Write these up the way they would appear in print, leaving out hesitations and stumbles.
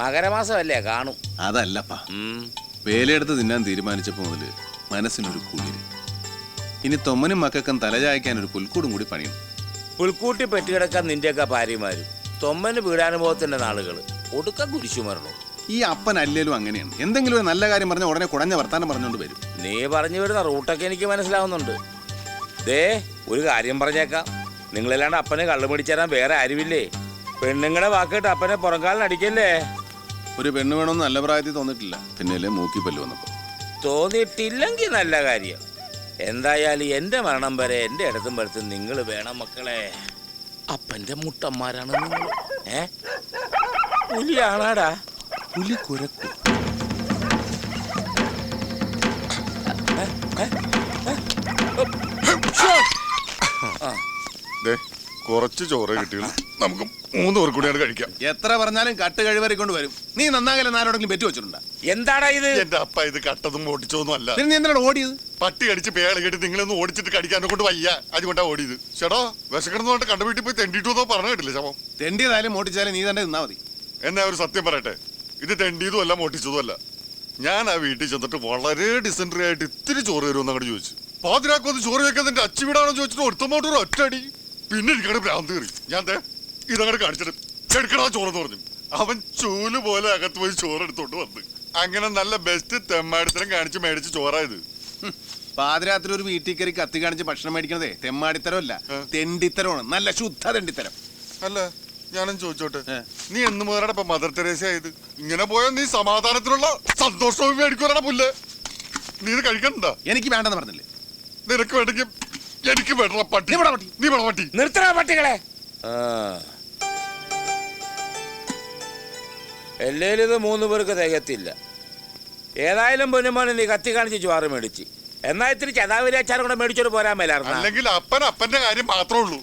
മകരമാസമല്ലേ കാണും. അതല്ലപ്പാ, വേലയെടുത്ത് തിന്നാൻ തീരുമാനിച്ചപ്പോ മുതല് മനസ്സിനൊരു കുളിര്. ഇനി തൊമ്മനും മക്കൾക്കും തലചായ്ക്കാൻ ഒരു പുൽക്കൂടും കൂടി പണിയണം. പുൽക്കൂട്ടി പെറ്റുകിടക്കാൻ നിന്റെയൊക്കെ ഭാര്യമാരും തൊമ്മന് പീഡാനുഭവത്തിന്റെ നാളുകള് ഒടുക്ക കുരിശു മരണം. ഈ അപ്പൻ അല്ലേലും അങ്ങനെയാണ്. എന്തെങ്കിലും ഒരു നല്ല കാര്യം പറഞ്ഞ ഉടനെ കുടഞ്ഞ വർത്താനം പറഞ്ഞുകൊണ്ട് വരും. നീ പറഞ്ഞു വരുന്ന റൂട്ടൊക്കെ എനിക്ക് മനസ്സിലാവുന്നുണ്ട്. ദേ ഒരു കാര്യം പറഞ്ഞേക്കാം, നിങ്ങളല്ലാണ്ട് അപ്പനെ കള്ളു പിടിച്ചേരാൻ വേറെ ആരുമില്ലേ. പെണ്ണുങ്ങളെ വാക്കിട്ട് അപ്പനെ പുറംകാലിനടിക്കല്ലേ. ഒരു പെണ്ണ് വേണമെന്ന് നല്ല പ്രായത്തിൽ തോന്നിട്ടില്ല, പിന്നെയല്ലേ മൂക്കി പല്ല് വന്നപ്പോ. തോന്നിയിട്ടില്ലെങ്കിൽ നല്ല കാര്യം. എന്തായാലും എന്റെ മരണം വരെ എന്റെ ഇടത്തും പടുത്തും നിങ്ങൾ വേണം മക്കളെ. അപ്പന്റെ മുട്ടന്മാരാണ് നിങ്ങൾ. പുലിയാണാടാ. പുലി കുരക്കും. കുറച്ച് ചോറ് കിട്ടിയുള്ളൂ, നമുക്ക് 3 പേർ കൂടിയാണ് കഴിക്കാം. എത്ര പറഞ്ഞാലും കട്ട് കഴിവറി കൊണ്ട് വരും. നീ നന്നാകലെ ആരോടെങ്കിലും പെറ്റു വെച്ചിട്ടുണ്ടാ? എന്താടാ ഇത്? എന്റെ അപ്പ ഇത് കട്ടതും ഓടിച്ചൊന്നും അല്ല. നീ എന്തിനാണ് ഓടിയത്? പട്ടി കടിച്ച് പേള കേട്ട് നിങ്ങളൊന്ന് ഓടിച്ചിട്ട് കടിക്കാനെ കൊണ്ട് വയ്യ, അതുകൊണ്ടാ ഓടിയത്. ചേട്ടോ വിശക്കണമെന്ന് കണ്ട വീട്ടിൽ പോയി തെണ്ടിട്ടു പറഞ്ഞു കേട്ടില്ലേ ശവം? തെണ്ടിയതായാലും മോട്ടിച്ചാലും നീ തന്നെ നിന്നാ മതി. എന്നാ ഒരു സത്യം പറയട്ടെ, ഇത് തെണ്ടിയതും അല്ല മോട്ടിച്ചതും അല്ല. ഞാൻ ആ വീട്ടിൽ ചെന്നിട്ട് വളരെ ഡിസെൻട്രി ആയിട്ട് ഇത്തിരി ചോറ് തരുമെന്ന് അങ്ങോട്ട് ചോദിച്ചു. പാതിരാക്കൊന്ന് ചോറ് വെക്കാൻ എന്റെ അച്ഛൻ വീടാണോ ചോദിച്ചിട്ട് ഒരുത്തമോട്ട് ഒരു ഒറ്റടി. പിന്നെ എനിക്കവിടെ ഭ്രാന്ത് കയറി. ഞാൻ ഇതങ്ങോട്ട് കാണിച്ചിട്ട് എടുക്കടാ ചോറെന്ന് പറഞ്ഞു. അവൻ ചൂല് പോലെ അകത്ത് പോയി ചോറ് എടുത്തോണ്ട് വന്ന്. അങ്ങനെ നല്ല ബെസ്റ്റ് തെമ്മാടിത്തരം കാണിച്ച് മേടിച്ച് ചോറായത്. പാതിരാത്രി ഒരു വീട്ടിൽ കയറി കത്തി കാണിച്ച് ഭക്ഷണം മേടിക്കണതേ തെമ്മാടിത്തരമല്ല, തെണ്ടിത്തരമാണ്. നല്ല ശുദ്ധ തെണ്ടിത്തരം. അല്ല ഞാനും ചോദിച്ചോട്ടെ, നീ എന്ന് മുതലാണ് ഇപ്പൊ മദർ തെരേസ ആയത്? ഇങ്ങനെ പോയാൽ നീ സമാധാനത്തിലുള്ള സന്തോഷവും മേടിക്കുവാനാ പുല്ല്. നീ ഇത് കഴിക്കണ്ട. എനിക്ക് വേണ്ടെന്ന് പറഞ്ഞില്ലേ? നിനക്ക് വേണ്ടെങ്കിൽ എനിക്ക് വേണ്ട പട്ടി. നീ വേണ പട്ടി. നിർത്തണ പട്ടികളെ. എല്ലേലും ഇത് 3 പേർക്ക് തികത്തില്ല. ഏതായാലും പൊന്നുമോനെ നീ കത്തി കാണിച്ച് ചോറ് മേടിച്ച്, എന്നാ ഇത്തിരി ചതാവിരി അച്ചാറും കൂടെ മേടിച്ചോട് പോരാൻ മേലായിരുന്നു. അല്ലെങ്കിൽ അപ്പന്റെ കാര്യം മാത്രമേ ഉള്ളൂ.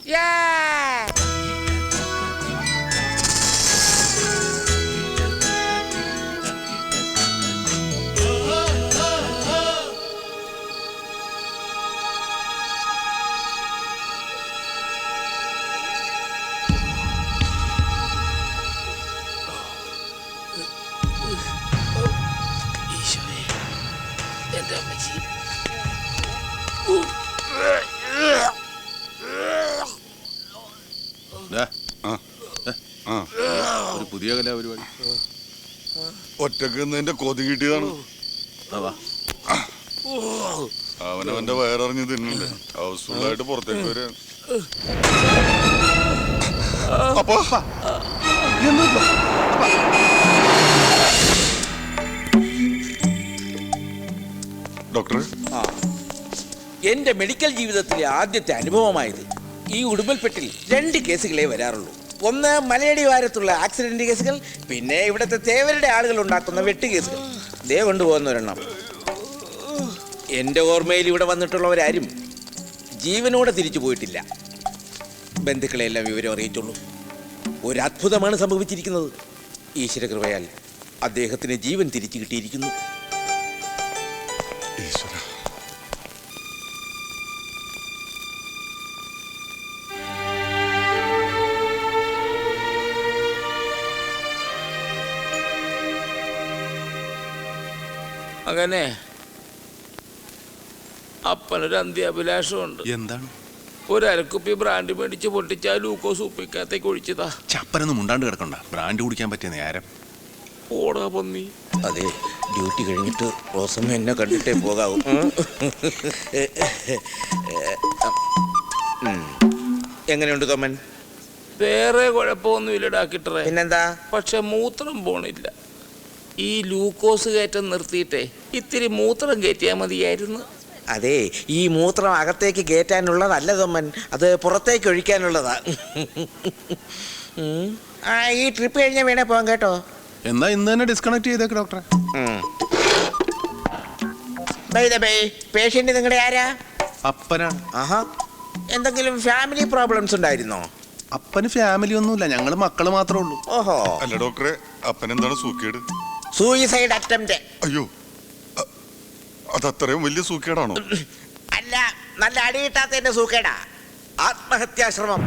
ഒരു പുതിയ കലാപരിപാടി. ഒറ്റക്ക് നിന്റെ കൊതി കിട്ടിയതാണ്. അവനവന്റെ വയറിഞ്ഞ് തിന്നണ്ടേ, ഹൗസ്ഫുള്ളായിട്ട് പുറത്തേക്ക് വരെ. അപ്പൊ ഡോക്ടർ, എന്റെ മെഡിക്കൽ ജീവിതത്തിലെ ആദ്യത്തെ അനുഭവമായത്. ഈ ഉടുമ്പൽപ്പെട്ടിൽ 2 കേസുകളെ വരാറുള്ളൂ. ഒന്ന് മലയടി വാരത്തുള്ള ആക്സിഡന്റ് കേസുകൾ, പിന്നെ ഇവിടുത്തെ തേവരുടെ ആളുകൾ ഉണ്ടാക്കുന്ന വെട്ട് കേസുകൾ. ദേ കൊണ്ടുപോകുന്ന ഒരെണ്ണം. എൻ്റെ ഓർമ്മയിൽ ഇവിടെ വന്നിട്ടുള്ളവരാരും ജീവനോടെ തിരിച്ചു പോയിട്ടില്ല. ബന്ധുക്കളെല്ലാം വിവരം അറിയിച്ചുള്ളൂ. ഒരു അത്ഭുതമാണ് സംഭവിച്ചിരിക്കുന്നത്. ഈശ്വരകൃപയാൽ അദ്ദേഹത്തിന് ജീവൻ തിരിച്ചു കിട്ടിയിരിക്കുന്നു. അങ്ങനെ അപ്പനൊരു അന്ത്യാഭിലാഷമുണ്ട്. എന്താണ്? ഒരു അരക്കുപ്പി ബ്രാൻഡ് മേടിച്ച് പൊട്ടിച്ചാൽ ലൂക്കോസ് ഉപ്പിക്കകത്തേക്ക് ഒഴിച്ചതാ. ചപ്പനൊന്നും മുണ്ടാണ്ട് കിടക്കണ്ട. ബ്രാൻഡ് കുടിക്കാൻ പറ്റിയ നേരം. ഓടാ പന്നി. അതെ, ഡ്യൂട്ടി കഴിഞ്ഞിട്ട് റോസമ്മ എന്നെ കണ്ടിട്ടേ പോകാവൂ. എങ്ങനെയുണ്ട് തൊമ്മൻ? വേറെ കുഴപ്പമൊന്നുമില്ല ഡാക്ടറെ. പിന്നെന്താ? പക്ഷെ മൂത്രം പോണില്ല. ഈ ലൂക്കോസ് കയറ്റം നിർത്തിയിട്ടേ ഇത്തിരി മൂത്രം കയറ്റിയാൽ മതിയായിരുന്നു. അതെ, ഈ മൂത്രം അകത്തേക്ക് കയറ്റാനുള്ളതല്ല തൊമ്മൻ, അത് പുറത്തേക്ക് ഒഴിക്കാനുള്ളതാ. ഈ ട്രിപ്പ് കഴിഞ്ഞാൽ വേണേ പോകാം കേട്ടോ. എന്നാ ഇന്ന് തന്നെ ഡിസ്കണക്ട് ചെയ്തേക്ക് ഡോക്ടറെ. പേഷ്യന്റ് നിങ്ങളുടെ ആരാ? അപ്പനാണ്. ആഹാ, എന്തെങ്കിലും ഫാമിലി പ്രോബ്ലംസ് ഉണ്ടായിരുന്നോ? അപ്പന് ഫാമിലി ഒന്നുമില്ല, ഞങ്ങള് മക്കള് മാത്രമേ ഉള്ളൂ. ഓഹോ. അല്ല ഡോക്ടറെ, അപ്പനെന്താണ് സൂക്കേട്? Suicide attempt. അയ്യോ, അതത്രയും വലിയ സൂക്കേടാണോ? അല്ല, നല്ല അടിയിട്ടാത്തതിന്റെ സൂക്കേടാ. ആത്മഹത്യാശ്രമം.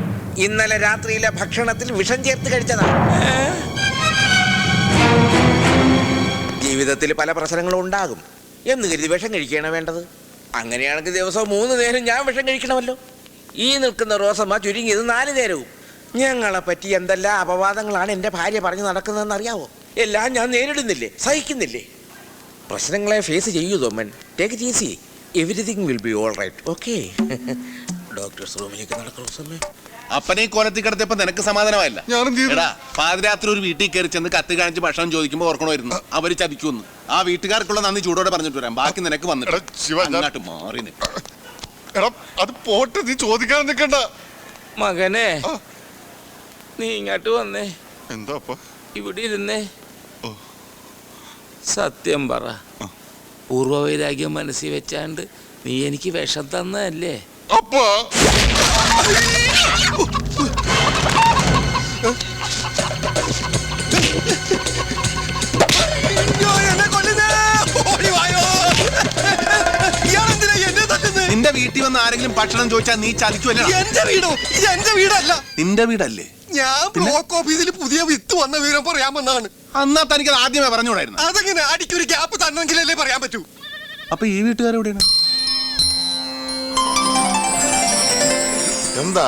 ഇന്നലെ രാത്രിയിലെ ഭക്ഷണത്തിൽ വിഷം ചേർത്ത് കഴിച്ചതാ. ജീവിതത്തിൽ പല പ്രശ്നങ്ങളും ഉണ്ടാകും എന്ന് കരുതി വിഷം കഴിക്കുകയാണ് വേണ്ടത്. അങ്ങനെയാണെങ്കിൽ ദിവസവും 3 നേരം ഞാൻ വിഷം കഴിക്കണമല്ലോ. ഈ നിൽക്കുന്ന റോസമ്മ ചുരുങ്ങിയത് 4 നേരവും. ഞങ്ങളെ പറ്റി എന്തെല്ലാം അപവാദങ്ങളാണ് എൻ്റെ ഭാര്യ പറഞ്ഞു നടക്കുന്നതെന്ന് അറിയാവോ? എല്ലാം ഞാൻ നേരിടുന്നില്ലേ, സഹിക്കുന്നില്ലേ? പ്രശ്നങ്ങളെ ഫേസ് ചെയ്യൂ Thoman. Take it easy, everything will be all right. Okay? Doctor's റൂമിലേക്ക് നടക്കുന്ന സമയം അപ്പനെ ഈ കോലത്തിൽ കിടത്തിയപ്പോ നിനക്ക് സമാധാനമായില്ല. എടാ, പാതിരാത്രി ഒരു വീട്ടിൽ കയറി ചെന്ന് കത്ത് കാണിച്ച് ഭക്ഷണം ചോദിക്കുമ്പോ ഓർക്കണമായിരുന്നു അവര് ചതിക്കുമെന്ന്. ആ വീട്ടുകാർക്കുള്ള നന്ദി ചൂടോടെ പറഞ്ഞിട്ട് വരാം. ബാക്കി നിനക്ക് വന്നിട്ട് മാറി അത് പോട്ടെ, നീ ചോദിക്കാൻ നിൽക്കണ്ട. മകനെ, നീ ഇങ്ങോട്ട് വന്നേ. എന്താ ഇവിടെ ഇരുന്നേ. സത്യം പറ, പൂർവ്വവൈരാഗ്യം മനസ്സിൽ വെച്ചാണ്ട് നീ എനിക്ക് വിഷം തന്നതല്ലേ? അപ്പാ നിന്റെ വീട്ടിൽ വന്ന് ആരെങ്കിലും ഭക്ഷണം ചോദിച്ചാൽ നീ ചലിക്കുമല്ലോ. എന്റെ വീടോ? ഇത് എന്റെ വീടല്ല. നിന്റെ വീടല്ലേ? ഞാൻ ബ്ലോക്ക് ഓഫീസിൽ പുതിയ വിത്ത് വന്ന വിവരം പറയാമെന്നാണ്. അന്നാ തനിക്ക് ആദ്യമേ പറഞ്ഞുകൂടായിരുന്നു. അതെങ്ങനെ അടിക്കൊരു ഗ്യാപ്പ് തന്നെങ്കിലല്ലേ പറയാൻ പറ്റൂ. അപ്പൊ ഈ വീട്ടുകാരെവിടെയാണ്? എന്താ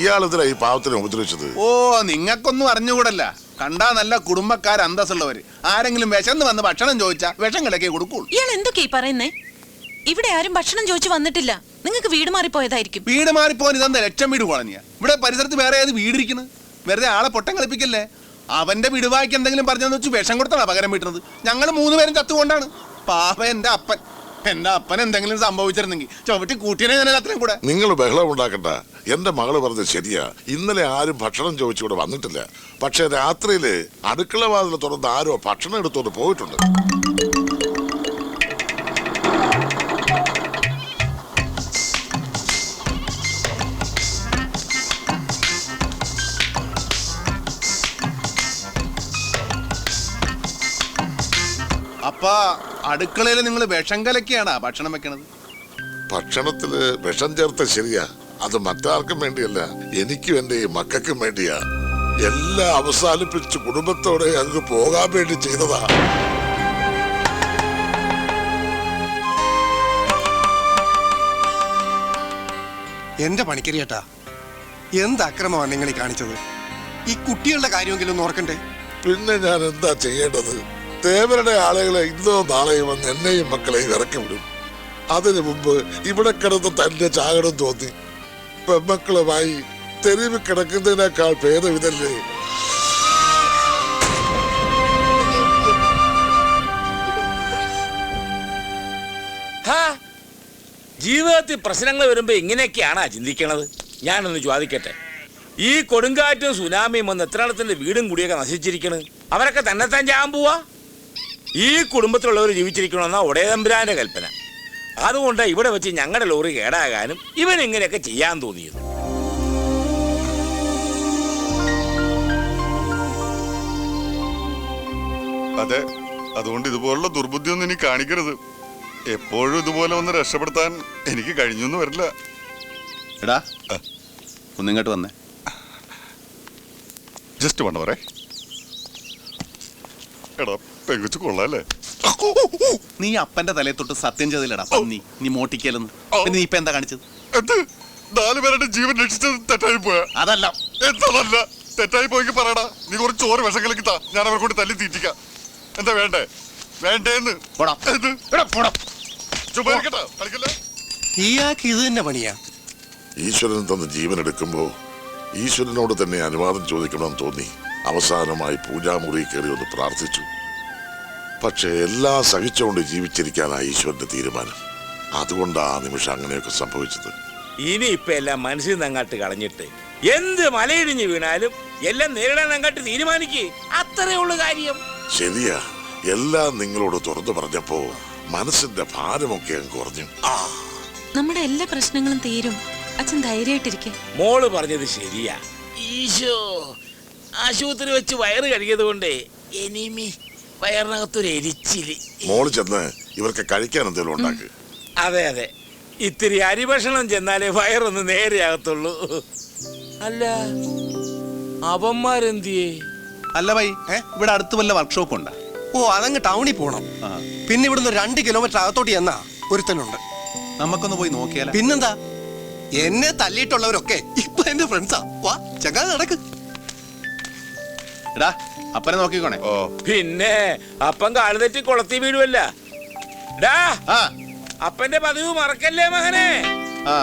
ഇയാളിതിലാ ഈ പാവത്തിനെ ഉപദ്രവിച്ചത്? ഓ, നിങ്ങൾക്കൊന്നും അറിഞ്ഞുകൂടല്ല. കണ്ടാ നല്ല കുടുംബക്കാർ അന്തസ്സുള്ളവര്. ആരെങ്കിലും വിശന്ന് വന്ന് ഭക്ഷണം ചോദിച്ചാ വിഷം കിടക്കേ കൊടുക്കുള്ളൂ. ഇയാൾ എന്തൊക്കെയാ പറയുന്നേ? ഇവിടെ ആരും ഭക്ഷണം ചോദിച്ചു വന്നിട്ടില്ല. നിങ്ങൾക്ക് വീട് മാറിപ്പോയതായിരിക്കും. വീട് മാറിപ്പോൻ ഇതെന്താ ലക്ഷം വീട് കോളനിയാ? ഇവിടെ പരിസരത്ത് വേറെ ഏത് വീടിരിക്കുന്നത്? വെറുതെ ആളെ പൊട്ടം കളിപ്പിക്കല്ലേ. അവന്റെ വീടുവായിക്ക് എന്തെങ്കിലും പറഞ്ഞെന്ന് വെച്ച് വിഷം കൊടുത്താണോ പകരം വീട്ടുന്നത്? ഞങ്ങൾ 3 പേരും ചത്തുകൊണ്ടാണ്. പാപ എന്റെ അപ്പൻ എന്തെങ്കിലും സംഭവിച്ചിരുന്നെങ്കിൽ ചവിട്ടി കൂട്ടിനെ ഞാൻ അത്രയും കൂടെ. നിങ്ങൾ ബഹളം ഉണ്ടാക്കണ്ട. എന്റെ മകള് പറഞ്ഞത് ശരിയാ. ഇന്നലെ ആരും ഭക്ഷണം ചോദിച്ചിവിടെ വന്നിട്ടില്ല. പക്ഷെ രാത്രിയില് അടുക്കള വാതിൽ തുറന്ന് ആരോ ഭക്ഷണം എടുത്തോണ്ട് പോയിട്ടുണ്ട്. അപ്പൊ അടുക്കളയിൽ നിങ്ങൾ വിഷം കലക്കിയാണോ ഭക്ഷണം വെക്കണത്? ഭക്ഷണത്തില് വിഷം ചേർത്ത ശരിയാ. അത് മറ്റാർക്കും വേണ്ടിയല്ല, എനിക്കും എന്റെ ഈ മക്കൾക്കും വേണ്ടിയാ. എല്ലാം അവസാനിപ്പിച്ച് കുടുംബത്തോടെ അങ്ങ് പോകാൻ വേണ്ടി ചെയ്തതാ. എന്റെ പണിക്കരിയേട്ടാ, എന്ത് അക്രമമാണ് നിങ്ങൾ ഈ കാണിച്ചത്? ഈ കുട്ടികളുടെ കാര്യമെങ്കിലും ഒന്ന് ഓർക്കണ്ടേ? പിന്നെ ഞാൻ എന്താ ചെയ്യേണ്ടത്? തേവരുടെ ആളുകളെ ഇന്നോ നാളെയും വന്ന് എന്നെയും മക്കളെയും ഇറക്കി വിടും. അതിനു മുമ്പ് ഇവിടെ കിടന്ന് തന്നെ ചാകണം തോന്നി. പെമ്മക്കളുമായി തെരുവ് കിടക്കുന്നതിനേക്കാൾ ഭേദം ഇതല്ലേ? ജീവിതത്തിൽ പ്രശ്നങ്ങൾ വരുമ്പോ ഇങ്ങനെയൊക്കെയാണാ ചിന്തിക്കണത്? ഞാനൊന്ന് ചോദിക്കട്ടെ, ഈ കൊടുങ്കാറ്റും സുനാമിയും വന്ന് എത്രത്തിന്റെ വീടും കൂടിയൊക്കെ നശിച്ചിരിക്കണ്. അവരൊക്കെ തന്നെത്താൻ ചെയ്യാൻ പോവാ? ഈ കുടുംബത്തിലുള്ളവർ ജീവിച്ചിരിക്കണമെന്നാ ഒടയതമ്പുരാന്റെ കൽപ്പന. അതുകൊണ്ട് ഇവിടെ വെച്ച് ഞങ്ങളുടെ ലോറി കേടാകാനും ഇവൻ ഇങ്ങനെയൊക്കെ ചെയ്യാൻ തോന്നിയത്. അതെ, അതുകൊണ്ട് ഇതുപോലുള്ള ദുർബുദ്ധിയൊന്നും ഇനി കാണിക്കരുത്. എപ്പോഴും ഇതുപോലെ ഒന്ന് രക്ഷപ്പെടുത്താൻ എനിക്ക് കഴിഞ്ഞൊന്നും വരില്ല. എടാ, ഒന്നിങ്ങോട്ട് വന്നേ. ജസ്റ്റ് വേണ്ട പറേ. എടാ, പെങ്കുച്ചു കൊള്ളാല്ലേ? നീ അപ്പന്റെ തലയിൽ തൊട്ട് സത്യം ചെയ്തില്ലടാ നീ മോട്ടിക്കലെന്ന്. പിന്നെ നീ ഇപ്പൊ എന്താ കാണിച്ചത്? എന്ത് 4 പേരുടെ ജീവൻ രക്ഷിച്ചത് തെറ്റായി പോയാ? അതല്ല. എന്തല്ല തെറ്റായി പോയി പറയടാ. നീ കുറച്ച് ചോറ് വിഷം കലക്കിത്താ, ഞാൻ അവരെ കൊണ്ട് തല്ലി തീറ്റിക്കാം. എന്താ വേണ്ടേ? വേണ്ടേന്ന് ഇയാൾക്ക് ഇത് തന്നെ പണിയാ. ഈശ്വരൻ തന്ന ജീവൻ എടുക്കുമ്പോ ഈശ്വരനോട് തന്നെ അനുവാദം ചോദിക്കണമെന്ന് തോന്നി. അവസാനമായി പൂജാമുറി കയറി ഒന്ന് പ്രാർത്ഥിച്ചു. പക്ഷെ എല്ലാം സഹിച്ചുകൊണ്ട് ജീവിച്ചിരിക്കാനാണ് ഈശ്വരന്റെ തീരുമാനം. അതുകൊണ്ട് ആ നിമിഷം അങ്ങനെയൊക്കെ സംഭവിച്ചത്. ഇനി ഇപ്പൊ എല്ലാം മനസ്സിൽ നിന്ന് അങ്ങോട്ട് കളഞ്ഞിട്ട് എന്ത് മലയിടിഞ്ഞ് വീണാലും എല്ലാം നേരിടാൻ അങ്ങോട്ട് തീരുമാനിക്കേ. അത്രേ ഉള്ളു കാര്യം. ശരിയാ, എല്ലാം നിങ്ങളോട് തുറന്നു പറഞ്ഞപ്പോ മനസ്സിന്റെ ഭാരമൊക്കെ അങ്ങ് കുറഞ്ഞു. നമ്മുടെ എല്ലാ പ്രശ്നങ്ങളും തീരും. അച്ഛൻ ധൈര്യമായിട്ടിരിക്കെ. മോള് പറഞ്ഞത് ശരിയാ. ഈശോ, ആശുപത്രി വെച്ച് വയറ് കഴുകിയത് കൊണ്ടേ എനിമി വയറിനകത്തൊരു എരിച്ചില്. മോള് ചെന്ന് ഇവർക്ക് കഴിക്കാൻ എന്തെങ്കിലും ഉണ്ടാക്ക്. അതെ അതെ, ഇത്തിരി അരിഭക്ഷണം ചെന്നാലേ വയറൊന്ന് നേരെയാകത്തുള്ളൂ. അല്ല, അവന്മാരെന്തിയേ? അല്ല ഭൈ, ഇവിടെ അടുത്ത് വല്ല വർക്ക്ഷോപ്പ് ഉണ്ടാ? ഓ അതങ്ങ് ടൗണിൽ പോണം. പിന്നെ ഇവിടുന്ന് 2 കിലോമീറ്റർ അകത്തോട്ട് ചെന്നാ ഒരുത്തനുണ്ട്. നമുക്കൊന്ന് പോയി നോക്കിയാലോ? പിന്നെന്താ, എന്നെ തല്ലിയിട്ടുള്ളവരൊക്കെ ഇപ്പൊ എന്റെ ഫ്രണ്ട്സാ. വാ ചങ്ങാതി നടക്ക്. എടാ അപ്പനെ നോക്കിക്കോണേ. ഓ പിന്നെ അപ്പം കാല് തെറ്റി കുളത്തി വീഴുവല്ല. ഡാ ആ അപ്പന്റെ പതിവ് മറക്കല്ലേ മകനെ. ആ